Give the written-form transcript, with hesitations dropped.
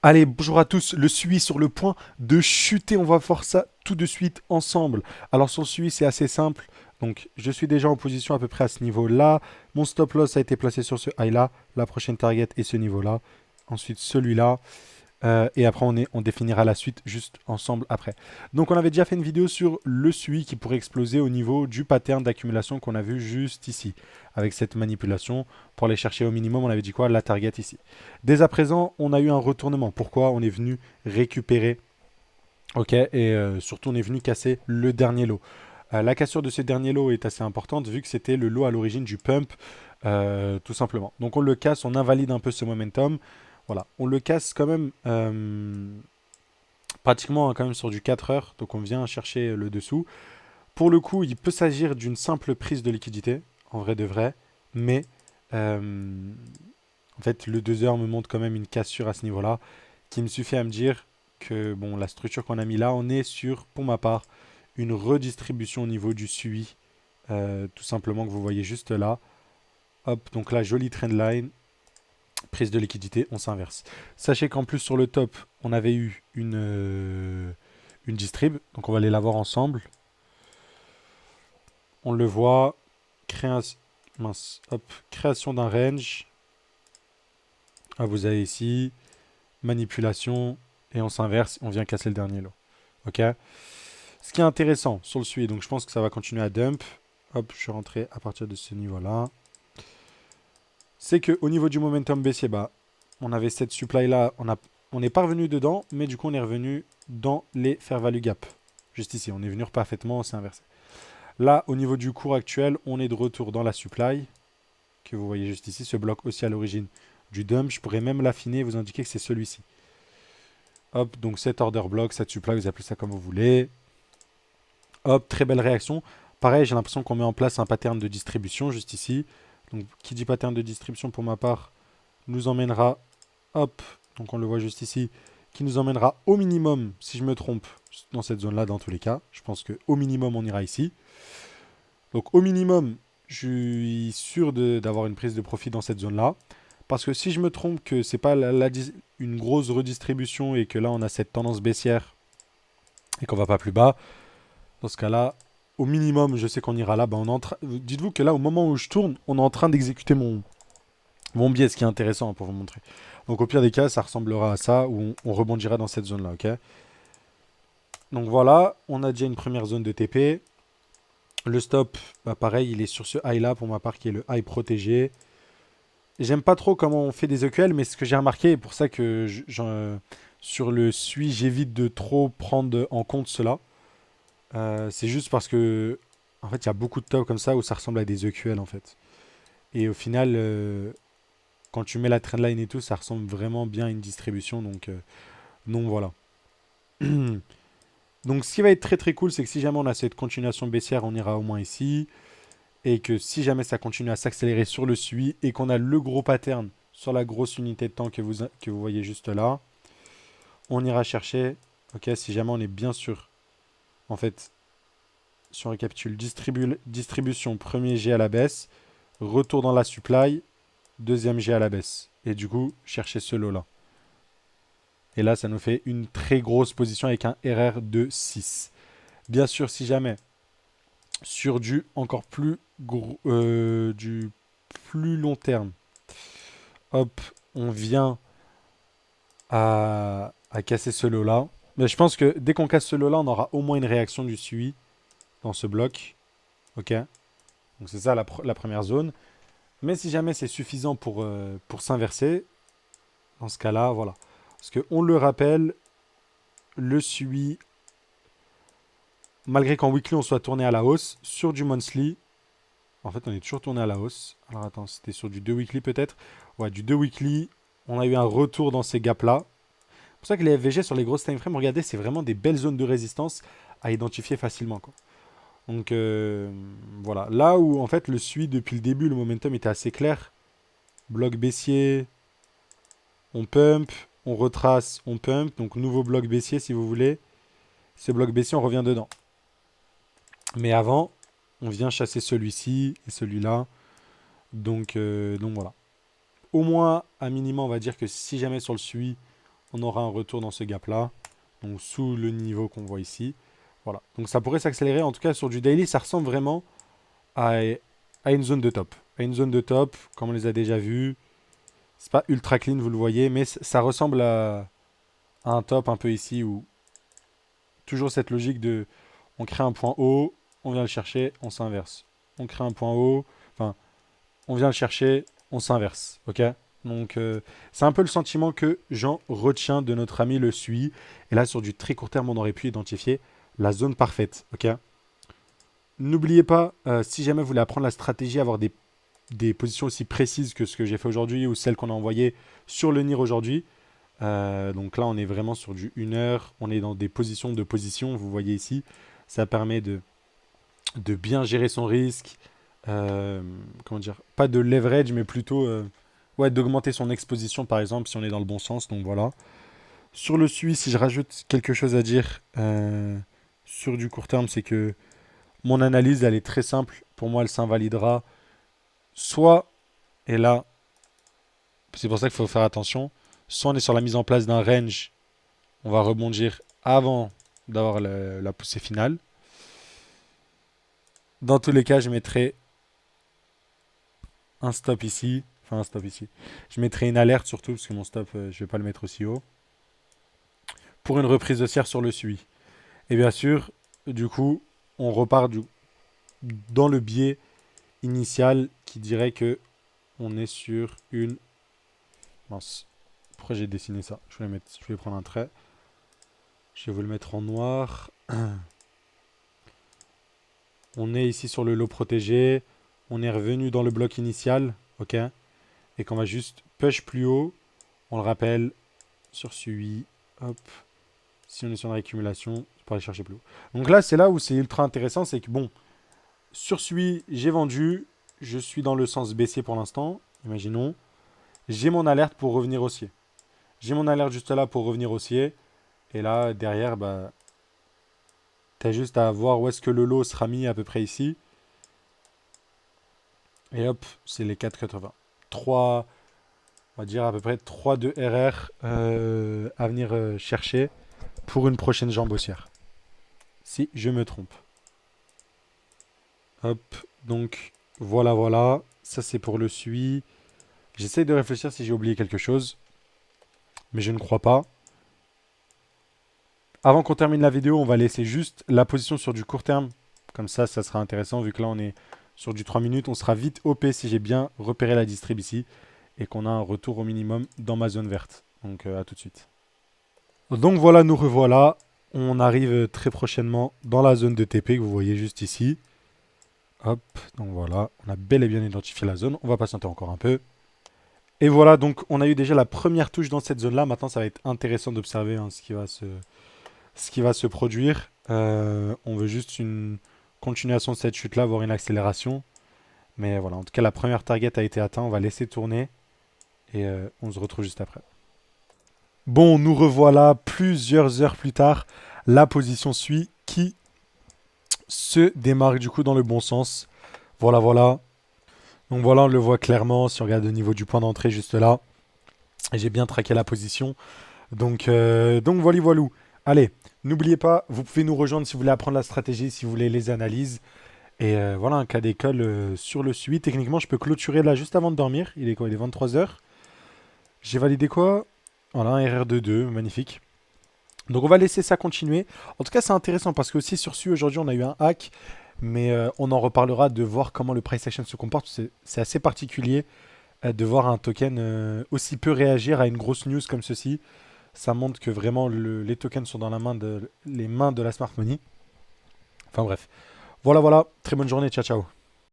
Allez, bonjour à tous, le SUI sur le point de chuter, on va voir ça tout de suite ensemble. Alors sur le SUI c'est assez simple, donc je suis déjà en position à peu près à ce niveau-là, mon stop loss a été placé sur ce high-là, la prochaine target est ce niveau-là, ensuite celui-là, et après on définira la suite juste ensemble après. Donc on avait déjà fait une vidéo sur le SUI qui pourrait exploser au niveau du pattern d'accumulation qu'on a vu juste ici. Avec cette manipulation, pour aller chercher au minimum, on avait dit quoi? La target ici. Dès à présent, on a eu un retournement. Pourquoi? On est venu récupérer, ok, et surtout on est venu casser le dernier lot. La cassure de ce dernier lot est assez importante vu que c'était le lot à l'origine du pump, tout simplement. Donc on le casse, on invalide un peu ce momentum. Voilà, on le casse quand même pratiquement quand même sur du 4 heures, donc on vient chercher le dessous. Pour le coup, il peut s'agir d'une simple prise de liquidité, en vrai de vrai, mais en fait le 2 heures me montre quand même une cassure à ce niveau-là, qui me suffit à me dire que bon, la structure qu'on a mis là, on est sur, pour ma part, une redistribution au niveau du SUI, tout simplement que vous voyez juste là. Hop, donc là, jolie trendline, prise de liquidité, on s'inverse. Sachez qu'en plus sur le top, on avait eu une distrib, donc on va aller la voir ensemble. On le voit, création, mince, hop, création d'un range. Ah, vous avez ici, manipulation, et on s'inverse, on vient casser le dernier lot. Ok. Ce qui est intéressant sur le suivi, donc je pense que ça va continuer à dump. Hop, je suis rentré à partir de ce niveau-là. C'est qu'au niveau du momentum baissier, bah, on avait cette supply là, on n'est pas revenu dedans, mais du coup on est revenu dans les fair value gap. Juste ici, on est venu parfaitement, on s'est inversé. Là, au niveau du cours actuel, on est de retour dans la supply, que vous voyez juste ici, ce bloc aussi à l'origine du dump. Je pourrais même l'affiner et vous indiquer que c'est celui-ci. Hop, donc cet order block, cette supply, vous appelez ça comme vous voulez. Hop, très belle réaction. Pareil, j'ai l'impression qu'on met en place un pattern de distribution juste ici. Donc, qui dit pattern de distribution pour ma part, nous emmènera, hop, donc on le voit juste ici, qui nous emmènera au minimum, si je me trompe, dans cette zone-là, dans tous les cas. Je pense qu'au minimum, on ira ici. Donc, au minimum, je suis sûr d'avoir une prise de profit dans cette zone-là. Parce que si je me trompe que c'est pas une grosse redistribution et que là, on a cette tendance baissière et qu'on va pas plus bas, dans ce cas-là, au minimum, je sais qu'on ira là. Dites-vous que là, au moment où je tourne, on est en train d'exécuter mon biais, ce qui est intéressant pour vous montrer. Donc au pire des cas, ça ressemblera à ça, où on rebondira dans cette zone-là, ok. Donc voilà, on a déjà une première zone de TP. Le stop, bah pareil, il est sur ce high-là, pour ma part, qui est le high protégé. J'aime pas trop comment on fait des EQL, mais ce que j'ai remarqué, et pour ça que sur le SUI, j'évite de trop prendre en compte cela. C'est juste parce que, en fait, il y a beaucoup de top comme ça où ça ressemble à des EQL, en fait. Et au final, quand tu mets la trendline et tout, ça ressemble vraiment bien à une distribution. Donc voilà. Donc ce qui va être très très cool, c'est que si jamais on a cette continuation baissière, on ira au moins ici. Et que si jamais ça continue à s'accélérer sur le SUI et qu'on a le gros pattern sur la grosse unité de temps que vous voyez juste là, on ira chercher, ok, si jamais on est bien sûr, en fait, si on récapitule, distribution, premier G à la baisse, retour dans la supply, deuxième G à la baisse. Et du coup, chercher ce lot-là. Et là, ça nous fait une très grosse position avec un RR de 6. Bien sûr, si jamais sur du encore plus gros, du plus long terme, hop, on vient à casser ce lot-là. Mais je pense que dès qu'on casse ce lot-là, on aura au moins une réaction du SUI dans ce bloc. Ok. Donc c'est ça la première zone. Mais si jamais c'est suffisant pour s'inverser, dans ce cas-là, voilà. Parce qu'on le rappelle, le SUI, malgré qu'en weekly on soit tourné à la hausse, sur du monthly, en fait on est toujours tourné à la hausse. Alors attends, c'était sur du 2 weekly peut-être. Ouais, du 2 weekly, on a eu un retour dans ces gaps-là. C'est pour ça que les FVG sur les grosses time frames, regardez, c'est vraiment des belles zones de résistance à identifier facilement, quoi. Donc voilà. Là où en fait le SUI depuis le début, le momentum était assez clair. Bloc baissier, on pump, on retrace, on pump. Donc nouveau bloc baissier si vous voulez. Ce bloc baissier, on revient dedans. Mais avant, on vient chasser celui-ci et celui-là. Donc voilà. Au moins, à minima, on va dire que si jamais sur le SUI, on aura un retour dans ce gap-là, donc sous le niveau qu'on voit ici. Voilà, donc ça pourrait s'accélérer. En tout cas, sur du daily, ça ressemble vraiment à une zone de top. À une zone de top, comme on les a déjà vus. C'est pas ultra clean, vous le voyez, mais ça ressemble à un top un peu ici, où toujours cette logique de on crée un point haut, on vient le chercher, on s'inverse. On crée un point haut, enfin, on vient le chercher, on s'inverse, ok? Donc, c'est un peu le sentiment que j'en retiens de notre ami le SUI. Et là, sur du très court terme, on aurait pu identifier la zone parfaite, ok? N'oubliez pas, si jamais vous voulez apprendre la stratégie, avoir des positions aussi précises que ce que j'ai fait aujourd'hui ou celles qu'on a envoyées sur le NIR aujourd'hui. Donc là, on est vraiment sur du 1 heure. On est dans des positions de position, vous voyez ici. Ça permet de bien gérer son risque. Comment dire? Pas de leverage, mais plutôt ouais, d'augmenter son exposition, par exemple, si on est dans le bon sens. Donc voilà. Sur le SUI, si je rajoute quelque chose à dire sur du court terme, c'est que mon analyse, elle est très simple. Pour moi, elle s'invalidera. Soit, et là, c'est pour ça qu'il faut faire attention, soit on est sur la mise en place d'un range, on va rebondir avant d'avoir la poussée finale. Dans tous les cas, je mettrai un stop ici. Enfin, un stop ici. Je mettrai une alerte surtout, parce que mon stop, je ne vais pas le mettre aussi haut. Pour une reprise haussière sur le SUI. Et bien sûr, du coup, on repart dans le biais initial qui dirait que on est sur une... Mince. Pourquoi j'ai dessiné ça? Je vais prendre un trait. Je vais vous le mettre en noir. On est ici sur le lot protégé. On est revenu dans le bloc initial. Ok. Et qu'on va juste push plus haut. On le rappelle. Sur SUI. Hop. Si on est sur une réaccumulation, je peux aller chercher plus haut. Donc là, c'est là où c'est ultra intéressant. C'est que bon, sur SUI, j'ai vendu. Je suis dans le sens baissier pour l'instant. Imaginons. J'ai mon alerte pour revenir haussier. J'ai mon alerte juste là pour revenir haussier. Et là, derrière, bah, t'as juste à voir où est-ce que le lot sera mis à peu près ici. Et hop, c'est les 4,80. 3, on va dire à peu près 3 de RR à venir chercher pour une prochaine jambe haussière. Si je me trompe. Hop, donc voilà, voilà. Ça c'est pour le SUI. J'essaie de réfléchir si j'ai oublié quelque chose. Mais je ne crois pas. Avant qu'on termine la vidéo, on va laisser juste la position sur du court terme. Comme ça sera intéressant vu que là on est sur du 3 minutes. On sera vite OP si j'ai bien repéré la distrib ici. Et qu'on a un retour au minimum dans ma zone verte. Donc à tout de suite. Donc voilà, nous revoilà. On arrive très prochainement dans la zone de TP que vous voyez juste ici. Hop, donc voilà, on a bel et bien identifié la zone. On va patienter encore un peu. Et voilà, donc on a eu déjà la première touche dans cette zone-là. Maintenant, ça va être intéressant d'observer ce qui va se produire. On veut juste une continuation de cette chute-là, voire une accélération. Mais voilà, en tout cas, la première target a été atteinte. On va laisser tourner et on se retrouve juste après. Bon, nous revoilà plusieurs heures plus tard. La position suit qui se démarque du coup dans le bon sens. Voilà, voilà. Donc voilà, on le voit clairement si on regarde au niveau du point d'entrée juste là. J'ai bien traqué la position. Donc voilà, voilà. Allez, n'oubliez pas, vous pouvez nous rejoindre si vous voulez apprendre la stratégie, si vous voulez les analyses. Et voilà, un cas d'école sur le SUI. Techniquement, je peux clôturer là juste avant de dormir. Il est quoi? Il est 23h. J'ai validé quoi? Voilà, un RR de 2, magnifique. Donc on va laisser ça continuer. En tout cas, c'est intéressant parce que aussi sur SUI, aujourd'hui, on a eu un hack. Mais on en reparlera de voir comment le price action se comporte. C'est assez particulier de voir un token aussi peu réagir à une grosse news comme ceci. Ça montre que vraiment les tokens sont dans les mains de la smart money. Enfin bref. Voilà, voilà. Très bonne journée. Ciao, ciao.